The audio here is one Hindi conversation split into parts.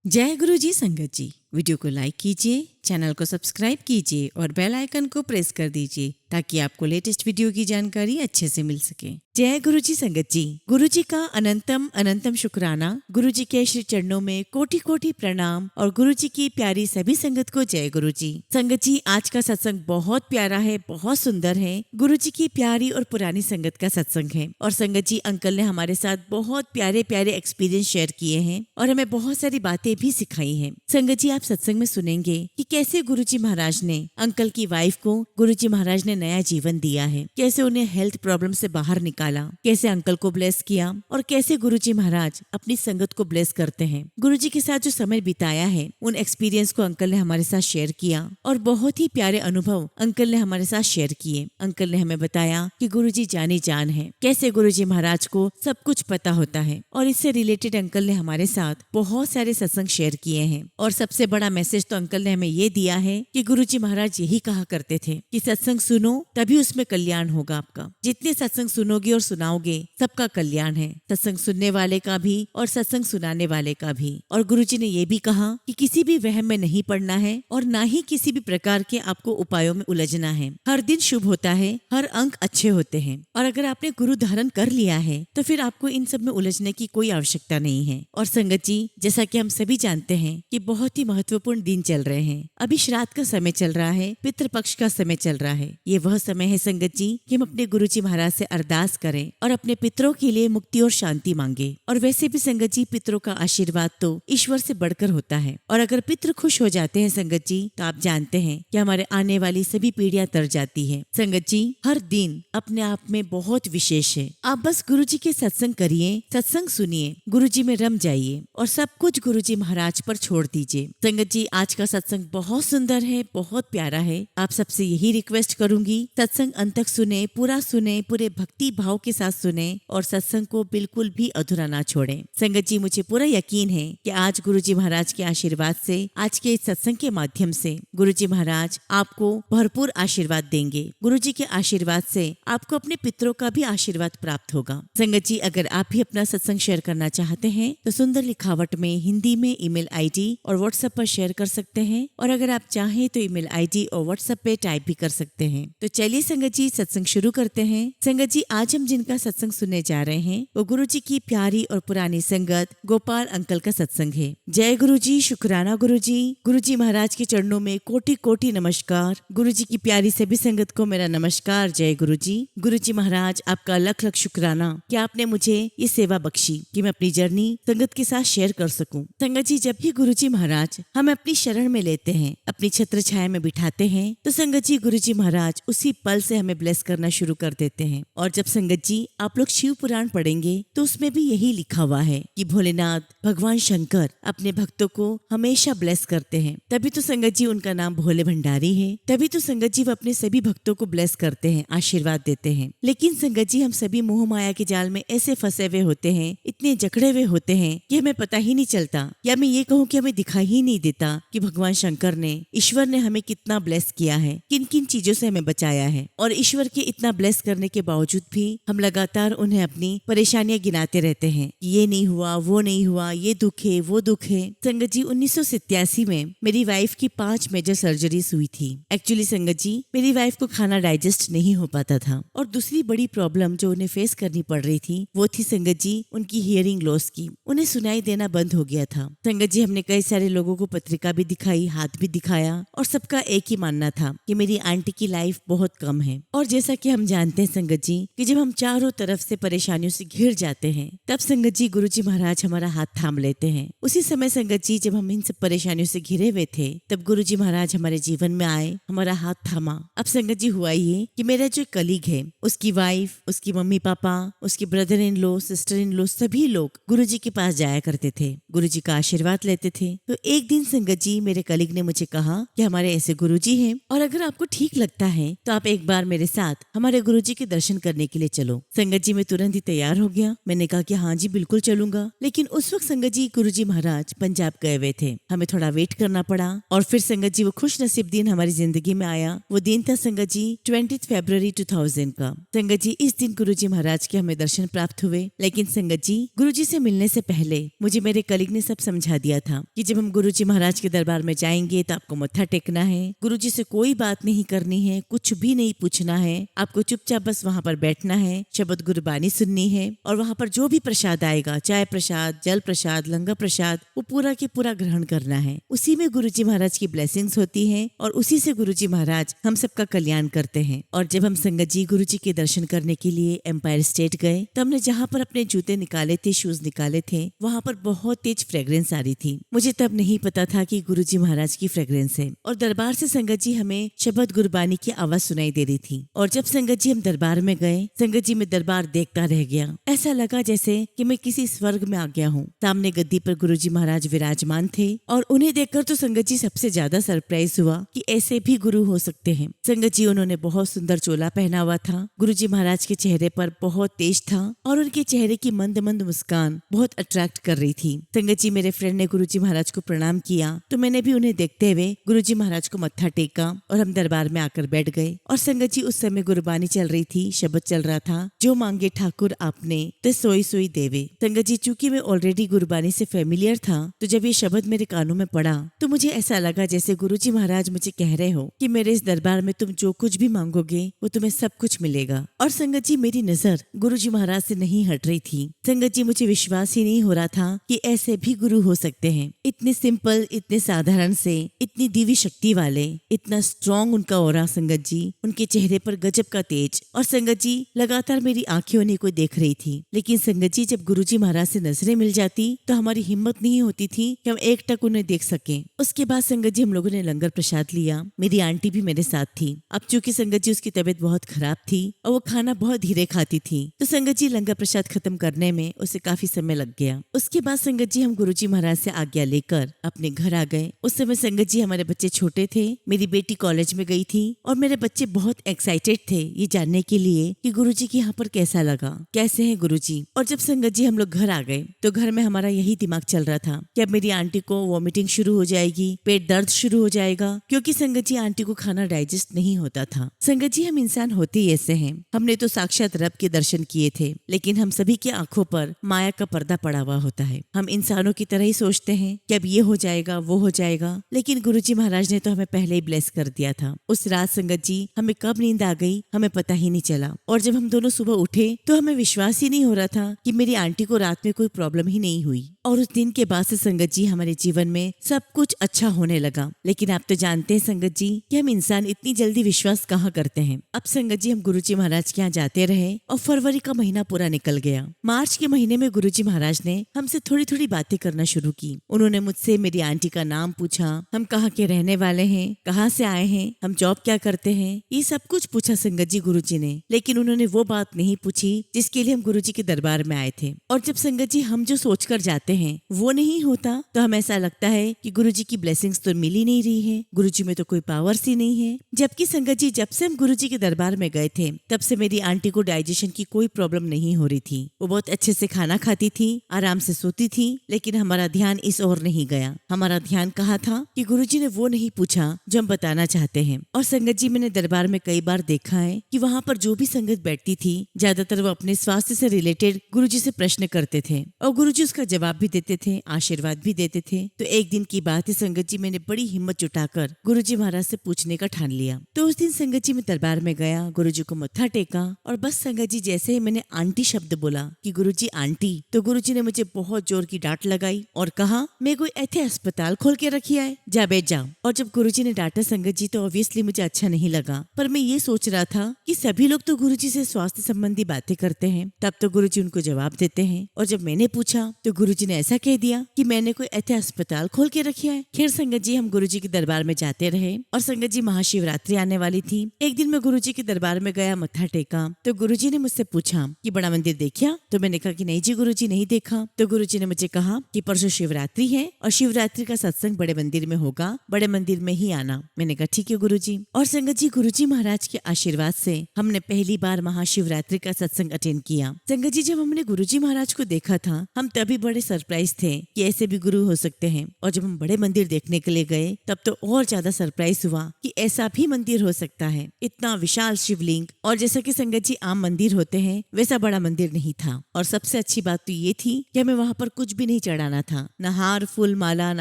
जय गुरु जी संगत जी। वीडियो को लाइक कीजिए, चैनल को सब्सक्राइब कीजिए और बेल आइकन को प्रेस कर दीजिए ताकि आपको लेटेस्ट वीडियो की जानकारी अच्छे से मिल सके। जय गुरु जी संगत जी। गुरु जी का अनंतम अनंतम शुक्राना। गुरु जी के श्री चरणों में कोटि कोटि प्रणाम और गुरु जी की प्यारी सभी संगत को जय गुरु जी। संगत जी, आज का सत्संग बहुत प्यारा है, बहुत सुंदर है। गुरु जी की प्यारी और पुरानी संगत का सत्संग है और संगत जी अंकल ने हमारे साथ बहुत प्यारे प्यारे एक्सपीरियंस शेयर किए हैं और हमें बहुत सारी बातें भी सिखाई हैं। संगत जी, आप सत्संग में सुनेंगे कि कैसे गुरुजी महाराज ने अंकल की वाइफ को गुरुजी महाराज ने नया जीवन दिया है, कैसे उन्हें हेल्थ प्रॉब्लम से बाहर निकाला, कैसे अंकल को ब्लेस किया और कैसे गुरुजी महाराज अपनी संगत को ब्लेस करते हैं। गुरुजी के साथ जो समय बिताया है उन एक्सपीरियंस को अंकल ने हमारे साथ शेयर किया और बहुत ही प्यारे अनुभव अंकल ने हमारे साथ शेयर किए। अंकल ने हमें बताया कि गुरुजी जानी जान है, कैसे गुरुजी महाराज को सब कुछ पता होता है और इससे रिलेटेड अंकल ने हमारे साथ बहुत सारे सत्संग शेयर किए हैं। और सबसे बड़ा मैसेज तो अंकल ने हमें ये दिया है कि गुरुजी महाराज यही कहा करते थे कि सत्संग सुनो तभी उसमें कल्याण होगा आपका। जितने सत्संग सुनोगे और सुनाओगे सबका कल्याण है, सत्संग सुनने वाले का भी और सत्संग सुनाने वाले का भी। और गुरुजी ने ये भी कहा कि किसी भी वहम में नहीं पड़ना है और ना ही किसी भी प्रकार के आपको उपायों में उलझना है। हर दिन शुभ होता है, हर अंक अच्छे होते हैं और अगर आपने गुरु धारण कर लिया है तो फिर आपको इन सब में उलझने की कोई आवश्यकता नहीं है। और संगत जी, जैसा कि हम सभी जानते हैं कि बहुत ही महत्वपूर्ण दिन चल रहे हैं। अभी श्राद्ध का समय चल रहा है, पितृपक्ष का समय चल रहा है। ये वह समय है संगत जी कि हम अपने गुरुजी महाराज से अरदास करें और अपने पितरों के लिए मुक्ति और शांति मांगे। और वैसे भी संगत जी, पितरों का आशीर्वाद तो ईश्वर से बढ़कर होता है और अगर पितृ खुश हो जाते हैं संगत जी तो आप जानते हैं कि हमारे आने वाली सभी पीढ़ियां तर जाती है। संगत जी, हर दिन अपने आप में बहुत विशेष है। आप बस गुरुजी के सत्संग करिए, सत्संग सुनिए, गुरुजी में रम जाइए और सब कुछ गुरुजी महाराज पर छोड़ दीजिए। संगत जी, आज का सत्संग बहुत सुंदर है, बहुत प्यारा है। आप सबसे यही रिक्वेस्ट करूंगी, सत्संग अंत तक सुने, पूरा सुने, पूरे भक्ति भाव के साथ सुने और सत्संग को बिल्कुल भी अधूरा ना छोड़े। संगत जी, मुझे पूरा यकीन है कि आज गुरुजी महाराज के आशीर्वाद से, आज के इस सत्संग के माध्यम से गुरुजी महाराज आपको भरपूर आशीर्वाद देंगे। गुरुजी के आशीर्वाद से आपको अपने पितरों का भी आशीर्वाद प्राप्त होगा। संगत जी, अगर आप भी अपना सत्संग शेयर करना चाहते हैं तो सुंदर लिखावट में हिंदी में ईमेल आईडी और व्हाट्सएप पर शेयर कर सकते हैं और अगर आप चाहें तो ईमेल आईडी और व्हाट्सएप पे टाइप भी कर सकते हैं। तो चलिए संगत जी, सत्संग शुरू करते हैं। संगत जी, आज हम जिनका सत्संग सुनने जा रहे हैं वो गुरुजी की प्यारी और पुरानी संगत गोपाल अंकल का सत्संग है। जय गुरु जी, शुक्राना गुरुजी। गुरुजी महाराज के चरणों में कोटि कोटि नमस्कार। गुरुजी की प्यारी सभी संगत को मेरा नमस्कार। जय गुरुजी। गुरुजी महाराज, आपका लख लख शुक्राना कि आपने मुझे ये सेवा बख्शी कि मैं अपनी जर्नी संगत के साथ शेयर कर सकूं। संगत जी, जब भी गुरुजी महाराज हमें अपनी शरण में लेते हैं, अपनी छत्र छाया में बिठाते हैं तो संगत जी गुरुजी महाराज उसी पल से हमें ब्लेस करना शुरू कर देते हैं। और जब संगत जी आप लोग शिव पुराण पढ़ेंगे तो उसमें भी यही लिखा हुआ है कि भोलेनाथ भगवान शंकर अपने भक्तों को हमेशा ब्लेस करते हैं। तभी तो संगत जी उनका नाम भोले भंडारी है। तभी तो संगत जी वो अपने सभी भक्तों को ब्लेस करते हैं, आशीर्वाद देते हैं। लेकिन संगत जी, हम सभी मोह माया के जाल में ऐसे फंसे हुए होते हैं, इतने जकड़े हुए होते हैं कि हमें पता ही नहीं चलता, या मैं ये कहूँ कि हमें दिखाई ही नहीं देता कि भगवान शंकर ने, ईश्वर ने हमें कितना ब्लेस किया है, किन किन चीजों से हमें बचाया है। और ईश्वर के इतना ब्लेस करने के बावजूद भी हम लगातार उन्हें अपनी परेशानियां गिनाते रहते हैं। ये नहीं हुआ, वो नहीं हुआ, ये दुख है, वो दुख है। संगत जी, 1987 में मेरी वाइफ की 5 मेजर सर्जरीज हुई थी। एक्चुअली संगत जी, मेरी वाइफ को खाना डाइजेस्ट नहीं हो पाता था और दूसरी बड़ी प्रॉब्लम जो उन्हें फेस करनी पड़ रही थी वो थी संगत जी उनकी हियरिंग लॉस की। उन्हें सुनाई देना बंद हो गया था। संगत जी, हमने कई सारे लोगों को पत्रिका भी दिखाई, हाथ भी दिखाया और सबका एक ही मानना था कि मेरी आंटी की लाइफ बहुत कम है। और जैसा कि हम जानते हैं संगत जी कि जब हम चारों तरफ से परेशानियों से घिर जाते हैं तब संगत जी गुरुजी महाराज हमारा हाथ थाम लेते हैं। उसी समय संगत जी जब हम इन सब परेशानियों से घिरे हुए थे तब गुरुजी महाराज हमारे जीवन में आए, हमारा हाथ थामा। अब संगत जी हुआ ये कि मेरा जो कलीग है, उसकी वाइफ, उसकी मम्मी पापा, उसके brother in law, sister in law, सभी लोग गुरुजी के पास जाया करते थे, गुरुजी का आशीर्वाद लेते थे। तो एक दिन संगत जी मेरे कलीग ने मुझे मुझे कहा कि हमारे ऐसे गुरुजी हैं और अगर आपको ठीक लगता है तो आप एक बार मेरे साथ हमारे गुरुजी के दर्शन करने के लिए चलो। संगत जी मैं तुरंत ही तैयार हो गया। मैंने कहा कि हाँ जी बिल्कुल चलूंगा। लेकिन उस वक्त संगत जी गुरुजी महाराज पंजाब गए हुए थे, हमें थोड़ा वेट करना पड़ा। और फिर संगत जी वो खुश नसीब दिन हमारी जिंदगी में आया। वो दिन था संगत जी 20 फरवरी 2000 का। संगत जी इस दिन गुरुजी महाराज के हमें दर्शन प्राप्त हुए। लेकिन संगत जी गुरुजी से मिलने से पहले मुझे मेरे कलीग ने सब समझा दिया था कि जब हम गुरुजी महाराज के दरबार में जाएंगे तो आपको मत्था टेकना है, गुरुजी से कोई बात नहीं करनी है, कुछ भी नहीं पूछना है, आपको चुपचाप बस वहाँ पर बैठना है, शब्द गुरबानी सुननी है और वहाँ पर जो भी प्रसाद आएगा, चाय प्रसाद, जल प्रसाद, लंगर प्रसाद, वो पूरा के पूरा ग्रहण करना है। उसी में गुरुजी महाराज की ब्लेसिंग्स होती है और उसी से गुरुजी महाराज हम सबका कल्याण करते हैं। और जब हम संगत जी गुरुजी के दर्शन करने के लिए एम्पायर स्टेट गए तो हमने जहाँ पर अपने जूते निकाले थे, शूज निकाले थे, वहाँ पर बहुत तेज फ्रेग्रेंस आ रही थी। मुझे तब नहीं पता था कि गुरुजी महाराज की फ्रेग्रेंस है। और दरबार से संगत जी हमें शब्द गुरबानी की आवाज सुनाई दे रही थी। और जब संगत जी हम दरबार में गए, संगत जी मैं दरबार देखता रह गया। ऐसा लगा जैसे कि मैं किसी स्वर्ग में आ गया हूँ। सामने गद्दी पर गुरुजी महाराज विराजमान थे और उन्हें देखकर तो संगत जी सबसे ज्यादा सरप्राइज हुआ कि ऐसे भी गुरु हो सकते हैं। संगत जी उन्होंने बहुत सुंदर चोला पहना हुआ था। गुरुजी महाराज के चेहरे पर बहुत तेज था और उनके चेहरे की मंद मंद मुस्कान बहुत अट्रैक्ट कर रही थी। संगत जी मेरे फ्रेंड ने गुरुजी महाराज को प्रणाम किया तो मैंने भी उन्हें देखते हुए गुरुजी महाराज को मत्था टेका और हम दरबार में आकर बैठ गए। और संगत जी उस समय गुरबानी चल रही थी, शब्द चल रहा था, जो मांगे ठाकुर आपने ते सोई सोई देवे। संगत जी चूंकि मैं ऑलरेडी गुरबानी से फेमिलियर था तो जब ये शब्द मेरे कानों में पड़ा तो मुझे ऐसा लगा जैसे गुरुजी महाराज मुझे कह रहे हो कि मेरे इस दरबार में तुम जो कुछ भी मांगोगे वो तुम्हें सब कुछ मिलेगा। और संगत जी मेरी नजर गुरुजी महाराज से नहीं हट रही थी। संगत जी मुझे विश्वास ही नहीं हो रहा था कि ऐसे भी गुरु हो सकते हैं। इतने सिंपल, इतने साधारण से, इतनी दिव्य शक्ति वाले, इतना स्ट्रॉन्ग उनका ऑरा। संगत जी उनके चेहरे पर गजब का तेज। और संगत जी लगातार मेरी आंखें उन्हीं को देख रही थी। लेकिन संगत जी जब गुरुजी महाराज से नजरें मिल जाती तो हमारी हिम्मत नहीं होती थी कि हम एक टक उन्हें देख सकें। उसके बाद संगत जी हम लोगों ने लंगर प्रसाद लिया। मेरी आंटी भी मेरे साथ थी। अब चूंकि संगत जी उसकी तबीयत बहुत खराब थी और वो खाना बहुत धीरे खाती थी तो संगत जी लंगर प्रसाद खत्म करने में उसे काफी समय लग गया। उसके बाद संगत जी हम गुरुजी महाराज से आज्ञा लेकर अपने घर आ गए। उस समय संगत जी हमारे बच्चे छोटे थे, मेरी बेटी कॉलेज में गई थी और मेरे बच्चे बहुत एक्साइटेड थे ये जानने के लिए कि गुरुजी के यहाँ पर कैसा लगा, कैसे है गुरुजी। और जब संगत जी हम लोग घर आ गए तो घर में हमारा यही दिमाग चल रहा था कि अब मेरी आंटी को वॉमिटिंग शुरू हो जाएगी, पेट दर्द शुरू हो जाएगा, क्योंकि संगत जी आंटी को खाना डाइजेस्ट नहीं होता था। संगत जी हम इंसान होते ही ऐसे हैं। हमने तो साक्षात रब के दर्शन किए थे लेकिन हम सभी की आंखों पर माया का पर्दा पड़ा हुआ होता है। हम इंसानों की तरह ही सोचते हैं कि अब ये हो जाएगा, वो हो जाएगा, लेकिन गुरुजी महाराज ने तो हमें पहले ही ब्लेस कर दिया था। उस रात संगत जी हमें कब नींद आ गई हमें पता ही नहीं चला। और जब हम दोनों सुबह उठे तो हमें विश्वास ही नहीं हो रहा था कि मेरी आंटी को रात में कोई प्रॉब्लम ही नहीं हुई। और उस दिन के बाद से संगत जी हमारे जीवन में सब कुछ अच्छा होने लगा। लेकिन आप तो जानते हैं संगत जी कि हम इंसान इतनी जल्दी विश्वास कहाँ करते हैं। अब संगत जी हम गुरुजी महाराज के यहाँ जाते रहे और फरवरी का महीना पूरा निकल गया। मार्च के महीने में गुरुजी महाराज ने हमसे थोड़ी थोड़ी बातें करना शुरू की। उन्होंने मुझसे मेरी आंटी का नाम पूछा, हम कहाँ के रहने वाले हैं, कहाँ से आए हैं, हम जॉब क्या करते हैं, ये सब कुछ पूछा संगत जी गुरुजी ने। लेकिन उन्होंने वो बात नहीं पूछी जिसके लिए हम गुरुजी के दरबार में आए थे। और जब संगत जी हम जो सोच कर जाते हैं वो नहीं होता तो हमें ऐसा लगता है कि गुरुजी की ब्लेसिंग्स तो मिल ही नहीं रही है, गुरुजी में तो कोई पावर्स ही नहीं है। जबकि संगत जी जब से हम गुरुजी के दरबार में गए थे तब से मेरी आंटी को डाइजेशन की कोई प्रॉब्लम नहीं हो रही थी। वो बहुत अच्छे से खाना खाती थी, आराम से सोती थी। लेकिन हमारा ध्यान इस ओर नहीं गया। हमारा ध्यान कहाँ था कि गुरुजी ने वो नहीं पूछा जो हम बताना चाहते हैं। और संगत जी मैंने दरबार में कई बार देखा है कि वहाँ पर जो भी संगत बैठती थी ज्यादातर वो अपने स्वास्थ्य से रिलेटेड गुरुजी से प्रश्न करते थे और गुरुजी उसका जवाब भी देते थे, आशीर्वाद भी देते थे। तो एक दिन की बात है संगत जी मैंने बड़ी हिम्मत जुटाकर गुरुजी महाराज से पूछने का ठान लिया। तो उस दिन संगत जी मैं दरबार में गया, गुरुजी को मत्था टेका और बस संगत जी जैसे ही मैंने आंटी शब्द बोला कि गुरुजी आंटी, तो गुरुजी ने मुझे बहुत जोर की डांट लगाई और कहा मैं कोई ऐसे अस्पताल खोल के रखी है, जा बैठ जाओ। और जब गुरुजी ने डांटा संगत जी तो ऑब्वियसली मुझे अच्छा नहीं लगा। पर मैं ये सोच रहा था कि सभी लोग तो गुरुजी से स्वास्थ्य संबंधी बातें करते हैं, तब तो गुरुजी उनको जवाब देते हैं। और जब मैंने पूछा तो गुरुजी ने ऐसा कह दिया कि मैंने कोई ऐसे अस्पताल खोल के रखा है। खैर संगत जी हम गुरुजी के दरबार में जाते रहे और संगत जी महाशिवरात्रि आने वाली थी। एक दिन मैं गुरुजी के दरबार में गया, मत्था टेका तो गुरुजी ने मुझसे पूछा कि बड़ा मंदिर देखा? तो मैंने कहा कि नहीं जी गुरुजी नहीं देखा। तो गुरुजी ने मुझे कहा कि परसों शिवरात्रि है और शिवरात्रि का सत्संग बड़े मंदिर में होगा बड़े मंदिर में ही आना। मैंने कहा ठीक है गुरुजी। और संगत जी, गुरुजी महाराज के आशीर्वाद से हमने पहली बार महाशिवरात्रि का सत्संग अटेंड किया। संगत जी, जब हमने गुरुजी महाराज को देखा था हम तभी बड़े सरप्राइज थे कि ऐसे भी गुरु हो सकते हैं। और जब हम बड़े मंदिर देखने के लिए गए तब तो और ज्यादा सरप्राइज हुआ कि ऐसा भी मंदिर हो सकता है। इतना विशाल शिवलिंग, और जैसा कि संगत जी आम मंदिर होते हैं वैसा बड़ा मंदिर नहीं था। और सबसे अच्छी बात तो ये थी कि हमें वहाँ पर कुछ भी नहीं चढ़ाना था, न हार फूल माला, न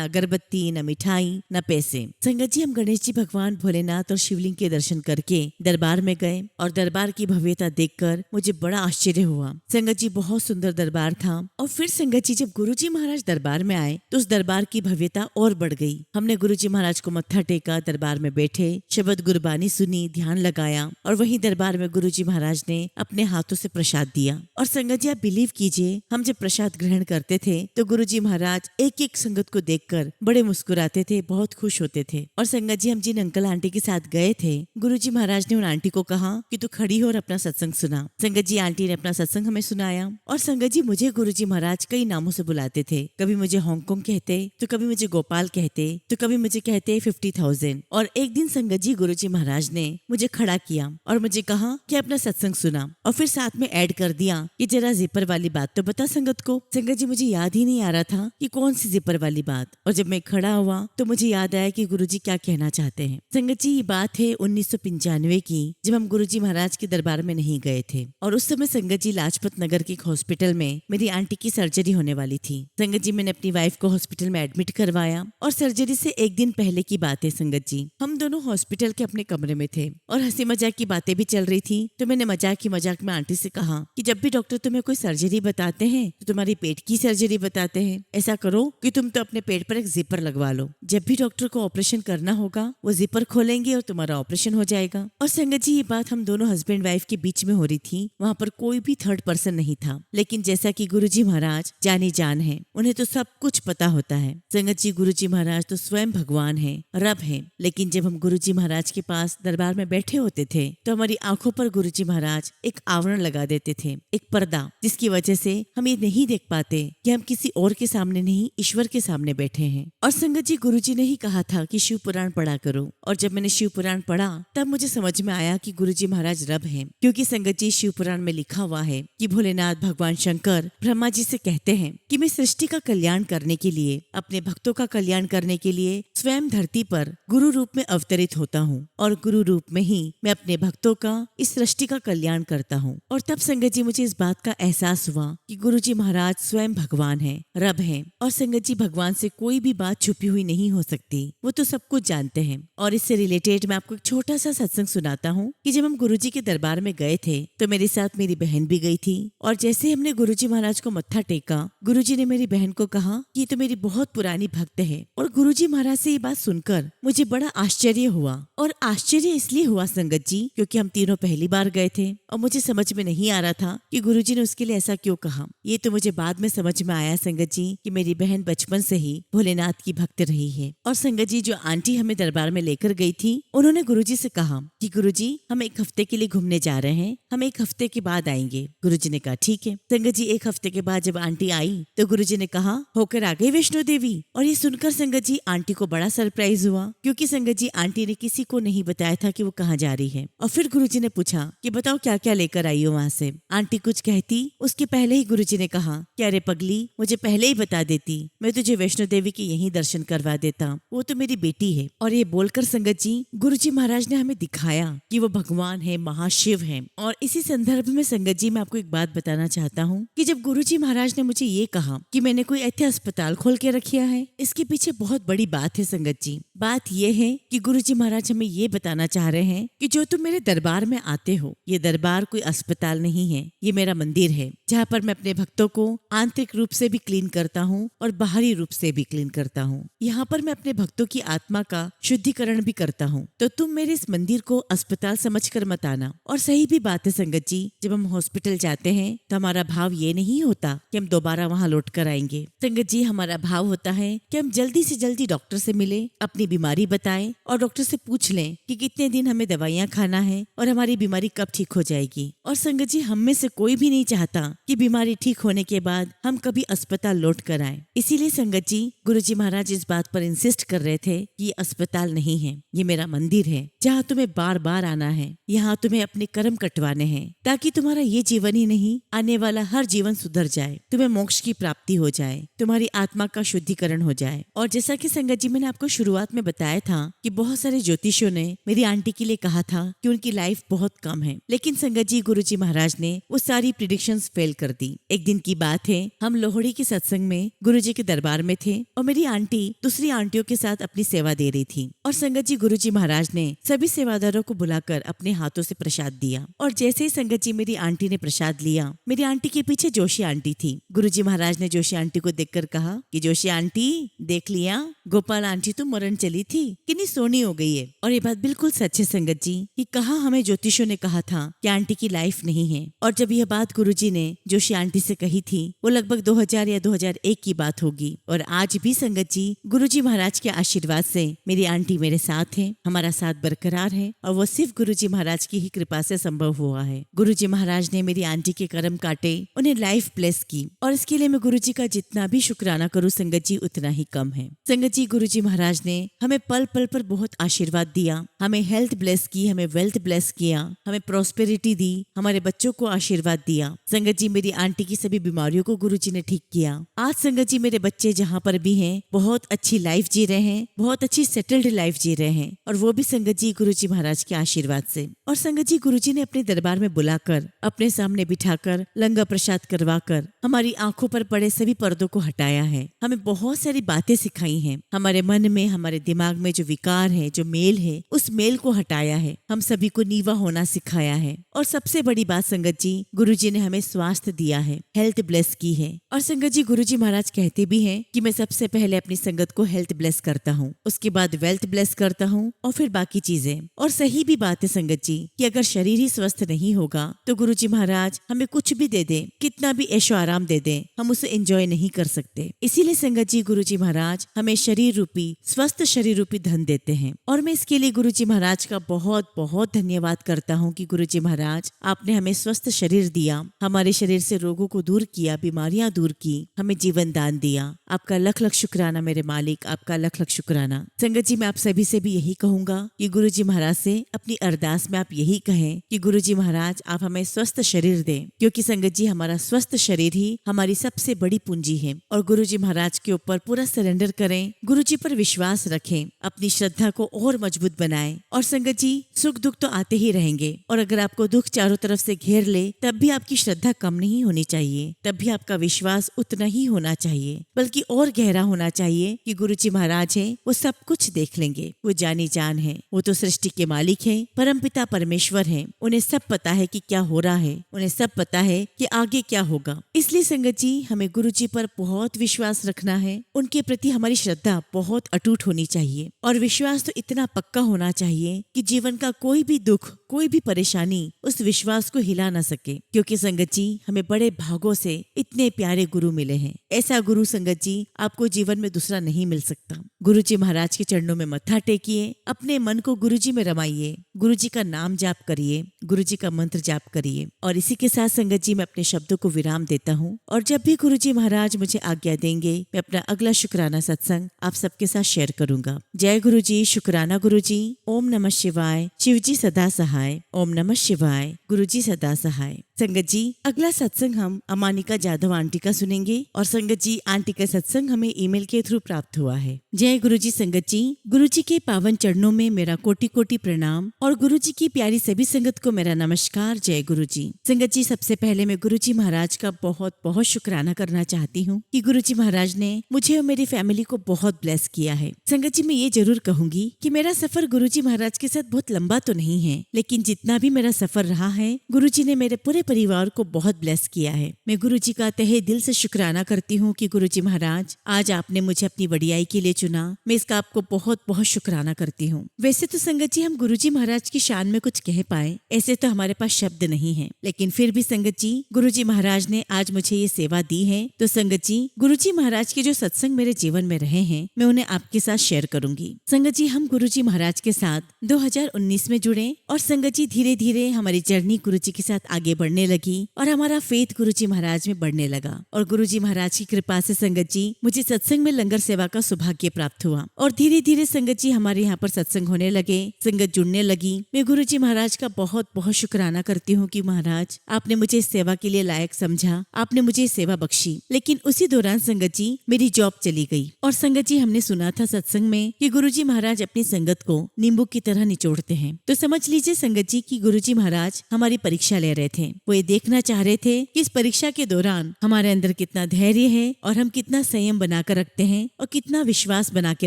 अगरबत्ती, न मिठाई, न पैसे। संगत जी, हम गणेश जी भगवान, भोलेनाथ और शिवलिंग के दर्शन करके दरबार में गए और दरबार की भव्यता देखकर मुझे बड़ा आश्चर्य हुआ। संगत जी, बहुत सुंदर दरबार था। और फिर संगत जी, जब गुरुजी महाराज दरबार में आए तो उस दरबार की भव्यता और बढ़ गई। हमने गुरुजी महाराज को मत्था टेका, दरबार में बैठे, शब्द गुरबानी सुनी, ध्यान लगाया और वहीं दरबार में गुरुजी महाराज ने अपने हाथों से प्रसाद दिया। और संगत जी, आप बिलीव कीजिए, हम जब प्रसाद ग्रहण करते थे तो गुरुजी महाराज एक एक संगत को देखकर बड़े मुस्कुराते थे, बहुत खुश होते थे। और संगत जी, हम जिन अंकल आंटी के साथ गए थे, गुरुजी महाराज ने उन आंटी को कहा कि तू खड़ी हो और अपना सत्संग सुना। संगत जी, आंटी ने अपना सत्संग हमें सुनाया। और संगत जी, मुझे गुरुजी महाराज कई नामों से बुलाते थे। कभी मुझे हांगकांग कहते, तो कभी मुझे गोपाल कहते, तो कभी मुझे कहते 50,000। और एक दिन संगत जी, गुरुजी महाराज ने मुझे खड़ा किया और मुझे कहा कि अपना सत्संग सुना, और फिर साथ में ऐड कर दिया कि जरा जिपर वाली बात तो बता संगत को। संगत जी, मुझे याद ही नहीं आ रहा था कि कौन सी जिपर वाली बात। और जब मैं खड़ा हुआ तो मुझे याद आया कि गुरुजी क्या कहना चाहते हैं। संगत जी, ये बात है 1995 की, जब हम गुरुजी महाराज के दरबार में नहीं गए थे। और उस समय संगत जी, लाजपत नगर के एक हॉस्पिटल में मेरी आंटी की सर्जरी होने वाली थी। संगत जी, मैंने अपनी वाइफ को हॉस्पिटल में एडमिट करवाया। और सर्जरी से एक दिन पहले की बात है संगत जी, हम दोनों हॉस्पिटल के अपने कमरे में थे और हंसी मजाक की बातें भी चल रही थी। तो मैंने मजाक में आंटी से कहा कि जब भी डॉक्टर तुम्हें कोई सर्जरी बताते हैं तो तुम्हारी पेट की सर्जरी बताते हैं, ऐसा करो कि तुम तो अपने पेट पर एक जिपर लगवा लो। जब भी डॉक्टर को ऑपरेशन करना होगा वो जिपर खोलेंगे और तुम्हारा ऑपरेशन हो जाएगा। और संगत जी, ये बात हम दोनों हस्बैंड वाइफ के बीच में हो रही थी। वहाँ पर कोई भी थर्ड पर्सन नहीं था। लेकिन जैसा कि गुरुजी महाराज जानी जान है, उन्हें तो सब कुछ पता होता है। संगत जी, गुरुजी महाराज तो स्वयं भगवान है, रब है। लेकिन जब हम गुरुजी महाराज के पास दरबार में बैठे होते थे तो हमारी आंखों पर गुरुजी महाराज एक आवरण लगा देते थे, एक पर्दा, जिसकी वजह से हम ये नहीं देख पाते कि हम किसी और के सामने नहीं, ईश्वर के सामने बैठे हैं। और संगत जी, गुरुजी ने ही कहा था कि शिव पुराण पढ़ा करो। और जब मैंने शिव पुराण पढ़ा तब मुझे समझ में आया कि गुरुजी महाराज रब हैं। क्योंकि संगत जी, शिव पुराण में लिखा हुआ है कि भोलेनाथ भगवान शंकर ब्रह्मा जी से कहते हैं कि मैं सृष्टि का कल्याण करने के लिए, अपने भक्तों का कल्याण करने के लिए स्वयं धरती पर गुरु रूप में अवतरित होता हूँ और गुरु रूप में ही मैं अपने भक्तों का, इस सृष्टि का कल्याण करता हूँ। और तब संगत जी, मुझे इस बात का एहसास हुआ कि गुरुजी महाराज स्वयं भगवान है, रब है। और संगत जी, भगवान से कोई भी बात छुपी हुई नहीं हो सकती, वो तो सब कुछ जानते हैं। और इससे रिलेटेड मैं आपको एक छोटा सा सत्संग सुनाता हूँ कि जब हम गुरुजी के दरबार में गए थे तो मेरे साथ मेरी बहन भी गई थी। और जैसे हमने गुरुजी महाराज को मत्था टेका, गुरुजी ने मेरी बहन को कहा कि ये तो मेरी बहुत पुरानी भक्त है। और गुरुजी महाराज से ये बात सुनकर मुझे बड़ा आश्चर्य हुआ। और आश्चर्य इसलिए हुआ संगत जी, क्योंकि हम तीनों पहली बार गए थे और मुझे समझ में नहीं आ रहा था कि गुरुजी ने उसके लिए ऐसा क्यों कहा। ये तो मुझे बाद में समझ में आया संगत जी कि मेरी बहन बचपन से ही भोलेनाथ की भक्त रही है। और संगत जी, जो आंटी हमें दरबार में लेकर गई थी, उन्होंने गुरुजी से कहा कि गुरुजी, हम एक हफ्ते के लिए घूमने जा रहे हैं, हम एक हफ्ते के बाद आएंगे। गुरुजी ने कहा ठीक है। संगत जी, एक हफ्ते के बाद जब आंटी आई तो गुरुजी ने कहा, होकर आ गई वैष्णो देवी। और ये सुनकर संगत जी, आंटी को बड़ा सरप्राइज हुआ, क्योंकि संगत जी, आंटी ने किसी को नहीं बताया था कि वो कहाँ जा रही है। और फिर गुरुजी ने पूछा कि बताओ क्या क्या लेकर आई हो वहाँ से। आंटी कुछ कहती उसके पहले ही गुरुजी ने कहा कि अरे पगली, मुझे पहले ही बता देती, मैं तुझे वैष्णो देवी के यहीं दर्शन करवा देता, वो तो मेरी बेटी है। और ये बोलकर संगत जी, गुरुजी महाराज ने हमें दिखाया कि वो भगवान है, महाशिव है। और इसी संदर्भ में संगत जी, मैं आपको एक बात बताना चाहता हूँ कि जब गुरुजी महाराज ने मुझे ये कहा कि मैंने कोई ऐसे अस्पताल खोल के रखा है, इसके पीछे बहुत बड़ी बात है संगत जी। बात ये है कि गुरुजी महाराज हमें ये बताना चाह रहे हैं कि जो तुम मेरे दरबार में आते हो, ये दरबार कोई अस्पताल नहीं है, ये मेरा मंदिर है, जहाँ पर मैं अपने भक्तों को आंतरिक रूप से भी क्लीन करता हूँ और बाहरी रूप से भी क्लीन करता हूँ। यहाँ पर मैं अपने भक्तों की आत्मा का शुद्धिकरण भी करता हूँ। तो तुम मेरे इस मंदिर को अस्पताल समझकर मत आना। और सही भी बात है संगत जी, जब हम हॉस्पिटल जाते हैं तो हमारा भाव ये नहीं होता कि हम दोबारा वहाँ लौट कर आएंगे। संगत जी, हमारा भाव होता है कि हम जल्दी से जल्दी डॉक्टर से मिले, अपनी अपनी बीमारी बताएं और डॉक्टर से पूछ लें कि कितने दिन हमें दवाइयाँ खाना है और हमारी बीमारी कब ठीक हो जाएगी। और संगत जी, हम में से कोई भी नहीं चाहता कि बीमारी ठीक होने के बाद हम कभी अस्पताल लौट कर आए। इसीलिए संगत जी, गुरुजी महाराज इस बात पर इंसिस्ट कर रहे थे कि ये अस्पताल नहीं है, ये मेरा मंदिर है जहाँ तुम्हें बार बार आना है। यहाँ तुम्हें अपने कर्म कटवाने हैं ताकि तुम्हारा ये जीवन ही नहीं, आने वाला हर जीवन सुधर जाए, तुम्हें मोक्ष की प्राप्ति हो जाए, तुम्हारी आत्मा का शुद्धिकरण हो जाए। और जैसा कि संगत जी मैंने आपको शुरुआत में बताया था कि बहुत सारे ज्योतिषियों ने मेरी आंटी के लिए कहा था कि उनकी लाइफ बहुत कम है, लेकिन संगत जी, गुरुजी महाराज ने वो सारी प्रिडिक्शंस फेल कर दी। एक दिन की बात है, हम लोहड़ी के सत्संग में गुरुजी के दरबार में थे और मेरी आंटी दूसरी आंटियों के साथ अपनी सेवा दे रही थी। और संगत जी, गुरुजी महाराज ने सभी सेवादारों को बुलाकर अपने हाथों से प्रसाद दिया। और जैसे ही संगत जी मेरी आंटी ने प्रसाद लिया, मेरी आंटी के पीछे जोशी आंटी थी। गुरुजी महाराज ने जोशी आंटी को देखकर कहा कि जोशी आंटी, देख लिया, गोपाल आंटी तो मरण चली थी, कितनी सोनी हो गई है। और ये बात बिल्कुल सच है संगत जी कि कहा हमें ज्योतिषियों ने कहा था कि आंटी की लाइफ नहीं है। और जब यह बात गुरुजी ने जोशी आंटी से कही थी, वो लगभग 2000 या 2001 की बात होगी। और आज भी संगत जी, गुरुजी महाराज के आशीर्वाद से मेरी आंटी मेरे साथ है, हमारा साथ बरकरार है और वो सिर्फ गुरुजी महाराज की ही कृपा से संभव हुआ है। गुरुजी महाराज ने मेरी आंटी के कर्म काटे, उन्हें लाइफ ब्लेस की और इसके लिए मैं गुरुजी का जितना भी शुक्राना करूँ संगत जी, उतना ही कम है। संगत जी, गुरुजी महाराज ने हमें पल पल पर बहुत आशीर्वाद दिया, हमें हेल्थ ब्लेस की, हमें वेल्थ ब्लेस किया, हमें प्रॉस्पेरिटी दी, हमारे बच्चों को आशीर्वाद दिया। संगत जी, मेरी आंटी की सभी बीमारियों को गुरुजी ने ठीक किया। आज संगत जी, मेरे बच्चे जहाँ पर भी हैं बहुत अच्छी लाइफ जी रहे हैं, बहुत अच्छी सेटल्ड लाइफ जी रहे हैं और वो भी संगत जी गुरुजी महाराज के आशीर्वाद से। और संगत जी, गुरुजी ने अपने दरबार में बुलाकर, अपने सामने बिठाकर, लंगर प्रसाद करवाकर हमारी आंखों पर पड़े सभी पर्दों को हटाया है, हमें बहुत सारी बातें सिखाई हैं, हमारे मन में, हमारे दिमाग में जो विकार है, जो मेल है, उस मेल को हटाया है, हम सभी को नीवा होना सिखाया है। और सबसे बड़ी बात संगत जी, गुरुजी ने हमें स्वास्थ्य दिया है, हेल्थ ब्लेस की है। और संगत जी, गुरुजी महाराज कहते भी हैं कि मैं सबसे पहले अपनी संगत को हेल्थ ब्लेस करता हूँ, उसके बाद वेल्थ ब्लेस करता हूँ और फिर बाकी चीजें। और सही भी बात है संगत जी कि अगर शरीर ही स्वस्थ नहीं होगा तो गुरुजी महाराज हमें कुछ भी दे दे, कितना भी ऐशो आराम दे दे, हम उसे एंजॉय नहीं कर सकते। इसीलिए संगत जी, गुरुजी महाराज हमें शरीर रूपी, स्वस्थ शरीर रूपी धन देते हैं। और मैं इसके लिए गुरुजी महाराज का बहुत बहुत धन्यवाद करता हूँ कि गुरुजी महाराज, आपने हमें स्वस्थ शरीर दिया, हमारे शरीर से रोगों को दूर किया, बीमारियां दूर की, हमें जीवन दान दिया। आपका लख लख शुक्राना मेरे मालिक, आपका लख लख शुक्राना। संगत जी, मैं आप सभी से भी यही कहूंगा कि गुरुजी महाराज से अपनी अरदास में आप यही कहें कि गुरुजी महाराज आप हमें स्वस्थ शरीर दें, क्योंकि संगत जी हमारा स्वस्थ शरीर ही हमारी सबसे बड़ी पूंजी है। और गुरुजी महाराज के ऊपर पूरा सरेंडर करें, गुरुजी पर विश्वास रखें, अपनी श्रद्धा को और मजबूत बनाएं। और संगत जी, सुख दुख तो आते ही रहेंगे और अगर आपको दुख चारों तरफ से घेर ले तब भी आपकी श्रद्धा कम नहीं होनी चाहिए, तब भी आपका विश्वास उतना ही होना चाहिए, बल्कि और गहरा होना चाहिए कि गुरुजी महाराज हैं, वो सब कुछ देख लेंगे, वो जानी जान है, वो तो सृष्टि के मालिक हैं, परमपिता परमेश्वर हैं, उन्हें सब पता है कि क्या हो रहा है, उन्हें सब पता है कि आगे क्या होगा। इसलिए संगत जी, हमें गुरुजी पर बहुत विश्वास रखना है, उनके प्रति हमारी श्रद्धा बहुत अटूट होनी चाहिए और विश्वास तो इतना पक्का होना चाहिए कि जीवन का कोई भी दुख, कोई भी परेशानी उस विश्वास को हिला ना सके। क्योंकि संगत जी, हमें बड़े भागों से इतने प्यारे गुरु मिले हैं, ऐसा गुरु संगत जी आपको जीवन में दूसरा नहीं मिल सकता। गुरुजी महाराज के चरणों में मत्था टेकिए, अपने मन को गुरुजी में रमाइए, गुरुजी का नाम जाप करिए, गुरुजी का मंत्र जाप करिए। और इसी के साथ संगत जी, मैं अपने शब्दों को विराम देता हूँ और जब भी गुरुजी महाराज मुझे आज्ञा देंगे, मैं अपना अगला शुक्राना सत्संग आप सबके साथ शेयर करूंगा। जय गुरुजी, शुक्राना गुरुजी। ओम नमः शिवाय। शिवजी सदा सहाय। ओम नमः शिवाय। गुरुजी सदा सहाय। संगत जी, अगला सत्संग हम अमानिका जाधव आंटी का सुनेंगे और संगत जी, आंटी का सत्संग हमें ईमेल के थ्रू प्राप्त हुआ है। जय गुरुजी संगत जी, गुरुजी के पावन चरणों में मेरा कोटि कोटि प्रणाम और गुरुजी की प्यारी सभी संगत को मेरा नमस्कार। जय गुरुजी। संगत जी, सबसे पहले मैं गुरुजी महाराज का बहुत बहुत शुक्राना करना चाहती हूँ कि गुरुजी महाराज ने मुझे और मेरी फैमिली को बहुत ब्लेस किया है। संगत जी, मैं ये जरूर कहूंगी कि मेरा सफर गुरुजी महाराज के साथ बहुत लंबा तो नहीं है, लेकिन जितना भी मेरा सफर रहा है, गुरुजी ने मेरे पूरे परिवार को बहुत ब्लेस किया है। मैं गुरुजी का तहे दिल से शुक्राना करती हूँ कि गुरुजी महाराज आज आपने मुझे अपनी बड़ियाई के लिए चुना। मैं इसका आपको बहुत बहुत शुक्राना करती हूँ। वैसे तो संगत जी हम गुरुजी महाराज की शान में कुछ कह पाए ऐसे तो हमारे पास शब्द नहीं है, लेकिन फिर भी संगत जी गुरुजी महाराज ने आज मुझे ये सेवा दी है, तो संगत जी गुरुजी महाराज के जो सत्संग मेरे जीवन में रहे हैं मैं उन्हें आपके साथ शेयर करूंगी। संगत जी हम गुरुजी महाराज के साथ 2019 में जुड़े और संगत जी धीरे धीरे हमारी जर्नी गुरुजी के साथ आगे बढ़ने लगी और हमारा फेथ गुरुजी महाराज में बढ़ने लगा। और गुरुजी महाराज की कृपा से संगत जी मुझे सत्संग में लंगर सेवा का सौभाग्य प्राप्त हुआ और धीरे धीरे संगत जी हमारे यहाँ पर सत्संग होने लगे, संगत जुड़ने लगी। मैं गुरुजी महाराज का बहुत बहुत शुक्राना करती हूँ कि महाराज आपने मुझे इस सेवा के लिए लायक समझा, आपने मुझे इस सेवा बख्शी। लेकिन उसी दौरान संगत जी मेरी जॉब चली गई और संगत जी हमने सुना था सत्संग में कि गुरुजी महाराज अपनी संगत को नींबू की तरह निचोड़ते हैं। तो समझ लीजिए संगत जी कि गुरुजी महाराज हमारी परीक्षा ले रहे थे। वो ये देखना चाह रहे थे कि इस परीक्षा के दौरान हमारे अंदर कितना धैर्य है और हम कितना संयम बनाकर रखते हैं और कितना विश्वास बना के